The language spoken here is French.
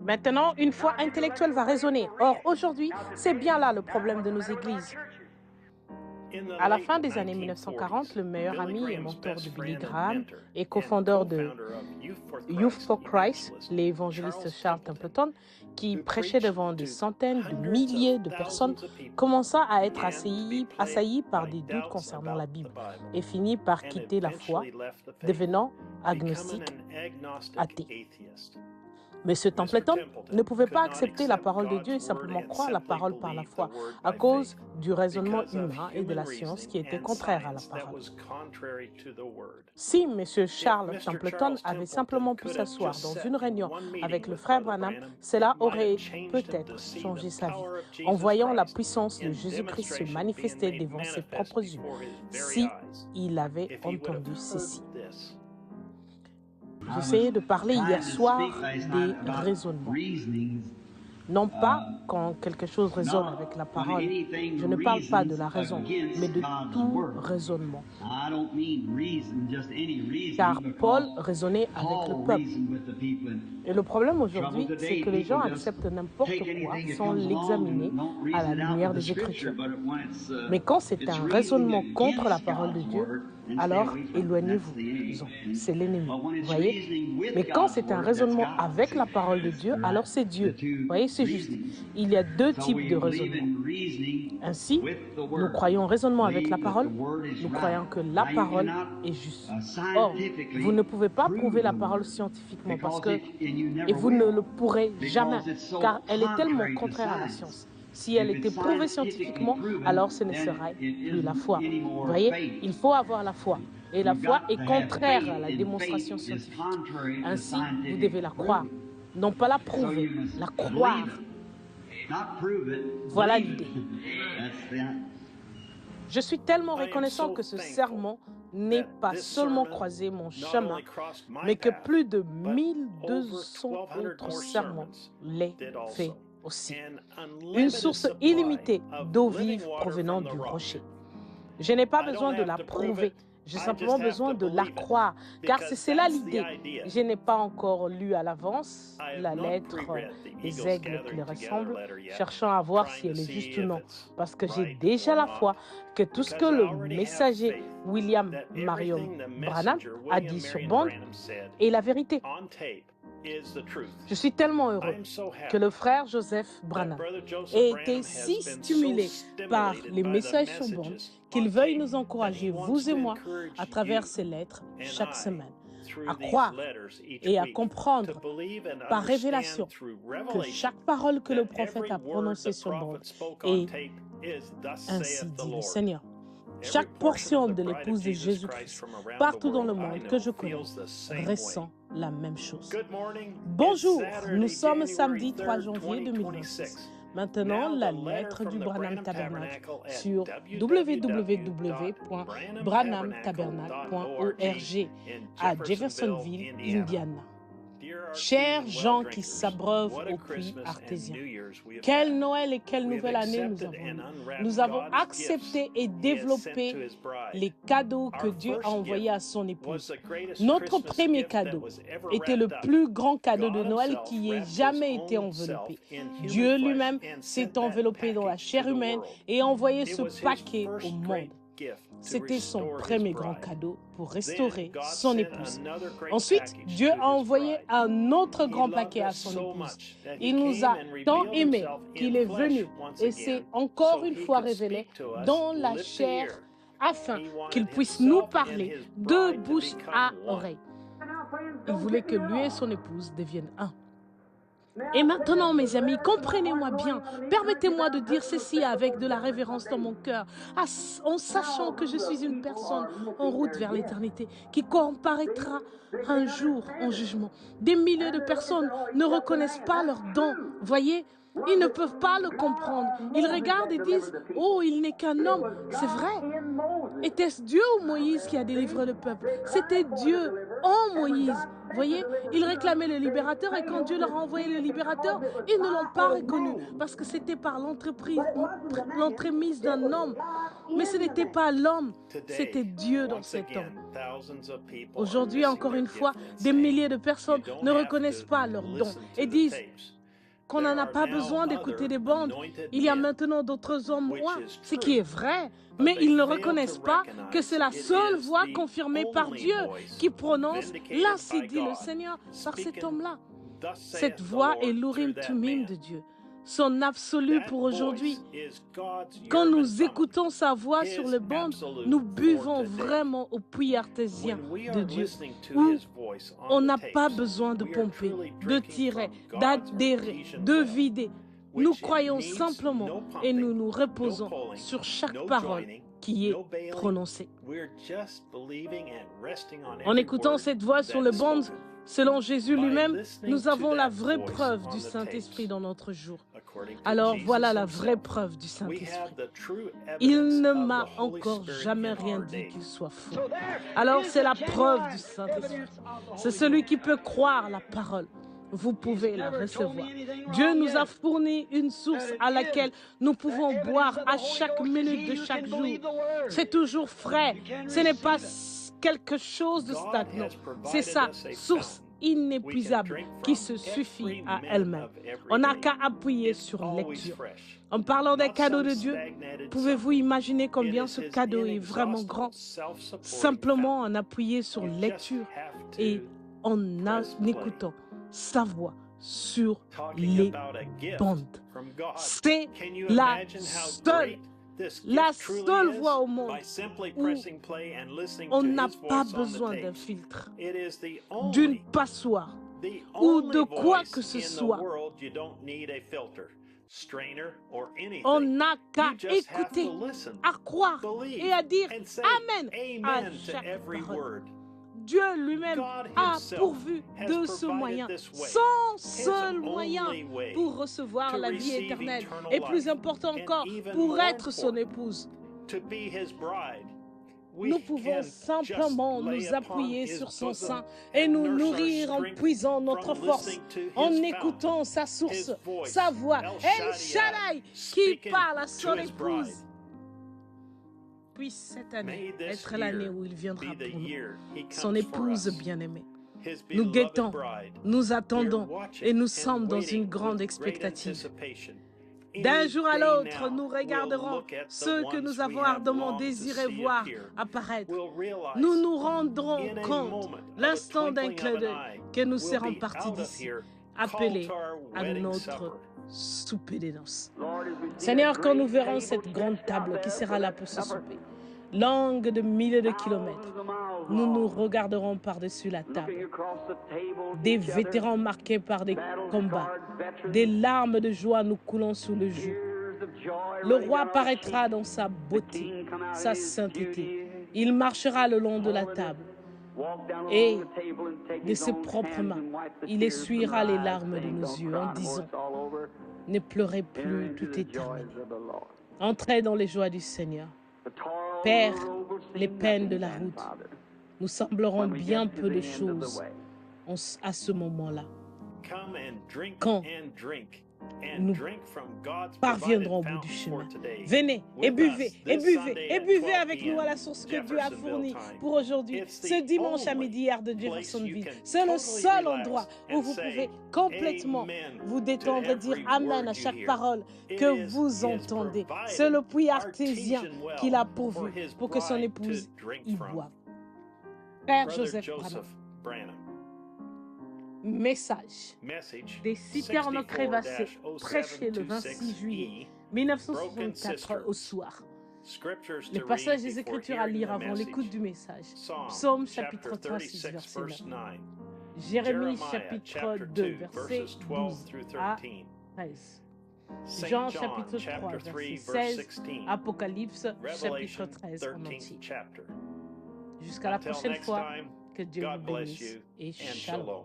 Maintenant, une foi intellectuelle va résonner. Or, aujourd'hui, c'est bien là le problème de nos églises. À la fin des années 1940, le meilleur ami et mentor de Billy Graham et cofondeur de Youth for Christ, l'évangéliste Charles Templeton, qui prêchait devant des centaines de milliers de personnes, commença à être assailli par des doutes concernant la Bible et finit par quitter la foi, devenant agnostique, athée. Mais ce Templeton ne pouvait pas accepter la parole de Dieu et simplement croire la parole par la foi à cause du raisonnement humain et de la science qui était contraire à la parole. Si M. Charles Templeton avait simplement pu s'asseoir dans une réunion avec le frère Branham, cela aurait peut-être changé sa vie, en voyant la puissance de Jésus-Christ se manifester devant ses propres yeux, si il avait entendu ceci. J'essayais de parler hier soir des raisonnements. Non pas quand quelque chose résonne avec la parole. Je ne parle pas de la raison, mais de tout raisonnement. Car Paul raisonnait avec le peuple. Et le problème aujourd'hui, c'est que les gens acceptent n'importe quoi sans l'examiner à la lumière des Écritures. Mais quand c'est un raisonnement contre la parole de Dieu, alors éloignez-vous. C'est l'ennemi. Voyez? Mais quand c'est un raisonnement avec la parole de Dieu, alors c'est Dieu. Voyez, c'est juste. Il y a deux types de raisonnement. Ainsi, nous croyons raisonnement avec la parole, nous croyons que la parole est juste. Or, vous ne pouvez pas prouver la parole scientifiquement et vous ne le pourrez jamais, car elle est tellement contraire à la science. Si elle était prouvée scientifiquement, alors ce ne serait plus la foi. Vous voyez, il faut avoir la foi. Et la foi est contraire à la démonstration scientifique. Ainsi, vous devez la croire. Non pas la prouver, la croire. Voilà l'idée. Je suis tellement reconnaissant que ce sermon n'ait pas seulement croisé mon chemin, mais que plus de 1200 autres sermons l'aient fait aussi. Une source illimitée d'eau vive provenant du rocher. Je n'ai pas besoin de la prouver. J'ai simplement besoin de la croire, car c'est cela l'idée. Je n'ai pas encore lu à l'avance la lettre des aigles qui leur ressemble, cherchant à voir si elle est juste ou non, parce que j'ai déjà la foi que tout ce que le messager William Marion Branham a dit sur bande est la vérité. Je suis tellement heureux que le frère Joseph Branham ait été si stimulé par les messages sur bande qu'il veuille nous encourager, vous et moi, à travers ces lettres chaque semaine, à croire et à comprendre par révélation que chaque parole que le prophète a prononcée sur bande est ainsi dit le Seigneur. Chaque portion de l'épouse de Jésus-Christ, partout dans le monde que je connais, ressent la même chose. Bonjour, nous sommes samedi 3 janvier 2026. Maintenant, la lettre du Branham Tabernacle sur www.branhamtabernacle.org à Jeffersonville, Indiana. Chers gens qui s'abreuvent au puits artésien, quel Noël et quelle nouvelle année nous avons eu. Nous avons accepté et développé les cadeaux que Dieu a envoyés à son épouse. Notre premier cadeau était le plus grand cadeau de Noël qui ait jamais été enveloppé. Dieu lui-même s'est enveloppé dans la chair humaine et a envoyé ce paquet au monde. C'était son premier grand cadeau pour restaurer son épouse. Ensuite, Dieu a envoyé un autre grand paquet à son épouse. Il nous a tant aimés qu'il est venu et s'est encore une fois révélé dans la chair afin qu'il puisse nous parler de bouche à oreille. Il voulait que lui et son épouse deviennent un. Et maintenant, mes amis, comprenez-moi bien. Permettez-moi de dire ceci avec de la révérence dans mon cœur, en sachant que je suis une personne en route vers l'éternité, qui comparaîtra un jour en jugement. Des milliers de personnes ne reconnaissent pas leurs dons. Voyez, Ils ne peuvent pas le comprendre. Ils regardent et disent, « Oh, il n'est qu'un homme. » C'est vrai. Était-ce Dieu ou Moïse qui a délivré le peuple? C'était Dieu en Moïse. Voyez, ils réclamaient le libérateur et quand Dieu leur a envoyé le libérateur, ils ne l'ont pas reconnu parce que c'était par l'entremise d'un homme. Mais ce n'était pas l'homme, c'était Dieu dans cet homme. Aujourd'hui, encore une fois, des milliers de personnes ne reconnaissent pas leurs dons et disent qu'on n'en a pas besoin d'écouter des bandes. Il y a maintenant d'autres hommes rois, ce qui est vrai. Mais ils ne reconnaissent pas que c'est la seule voix confirmée par Dieu qui prononce « L'ainsi dit le Seigneur » par cet homme-là. Cette voix est l'Urim Tumim de Dieu, son absolu pour aujourd'hui. Quand nous écoutons sa voix sur les bandes, nous buvons vraiment au puits artésien de Dieu, où on n'a pas besoin de pomper, de tirer, d'adhérer, de vider. Nous croyons simplement et nous nous reposons sur chaque parole qui est prononcée. En écoutant cette voix sur le bande, selon Jésus lui-même, nous avons la vraie preuve du Saint-Esprit dans notre jour. Alors voilà la vraie preuve du Saint-Esprit. Il ne m'a encore jamais rien dit qu'il soit faux. Alors c'est la preuve du Saint-Esprit. C'est celui qui peut croire la parole. Vous pouvez la recevoir. Dieu nous a fourni une source à laquelle nous pouvons boire à chaque minute de chaque jour. C'est toujours frais. Ce n'est pas quelque chose de stagnant. C'est sa source inépuisable qui se suffit à elle-même. On n'a qu'à appuyer sur lecture. En parlant des cadeaux de Dieu, pouvez-vous imaginer combien ce cadeau est vraiment grand? Simplement en appuyant sur lecture et en écoutant sa voix sur les bandes. C'est la seule voix au monde où on n'a pas besoin d'un filtre, d'une passoire ou de quoi que ce soit. On n'a qu'à écouter, à croire et à dire Amen à chaque parole. Dieu lui-même a pourvu de ce moyen, son seul moyen pour recevoir la vie éternelle et plus important encore, pour être son épouse. Nous pouvons simplement nous appuyer sur son sein et nous nourrir en puisant notre force, en écoutant sa source, sa voix, El Shaddai, qui parle à son épouse. Puisse cette année être l'année où il viendra pour nous, son épouse bien-aimée. Nous guettons, nous attendons et nous sommes dans une grande expectative. D'un jour à l'autre, nous regarderons ceux que nous avons ardemment désiré voir apparaître. Nous nous rendrons compte, l'instant d'un clin d'œil, que nous serons partis d'ici, appelés à notre souper des noces. Seigneur, quand nous verrons cette grande table qui sera là pour ce souper, longue de milliers de kilomètres, nous nous regarderons par-dessus la table. Des vétérans marqués par des combats, des larmes de joie nous coulant sous le joug. Le roi paraîtra dans sa beauté, sa sainteté. Il marchera le long de la table. Et de ses propres mains, il essuiera les larmes de nos yeux en disant « Ne pleurez plus, tout est terminé. Entrez dans les joies du Seigneur. Père, les peines de la route, nous semblerons bien peu de choses à ce moment-là. Quand nous parviendrons au bout du chemin. Venez et buvez, et buvez, et buvez avec nous à la source que Dieu a fournie pour aujourd'hui. Ce dimanche à midi, aire de Jeffersonville, c'est le seul endroit où vous pouvez complètement vous détendre et dire Amen à chaque parole que vous entendez. C'est le puits artésien qu'il a pourvu pour que son épouse y boive. Père Joseph Branham. Message des citernes crévassées, prêché le 26 juillet 1964 au soir. Les passages des Écritures à lire avant l'écoute du message. Psaume chapitre 36, verset 9. Jérémie chapitre 2, verset 12 à 13. Jean chapitre 3, verset 16. Apocalypse chapitre 13 en entier. Jusqu'à la prochaine fois, que Dieu vous bénisse et shalom.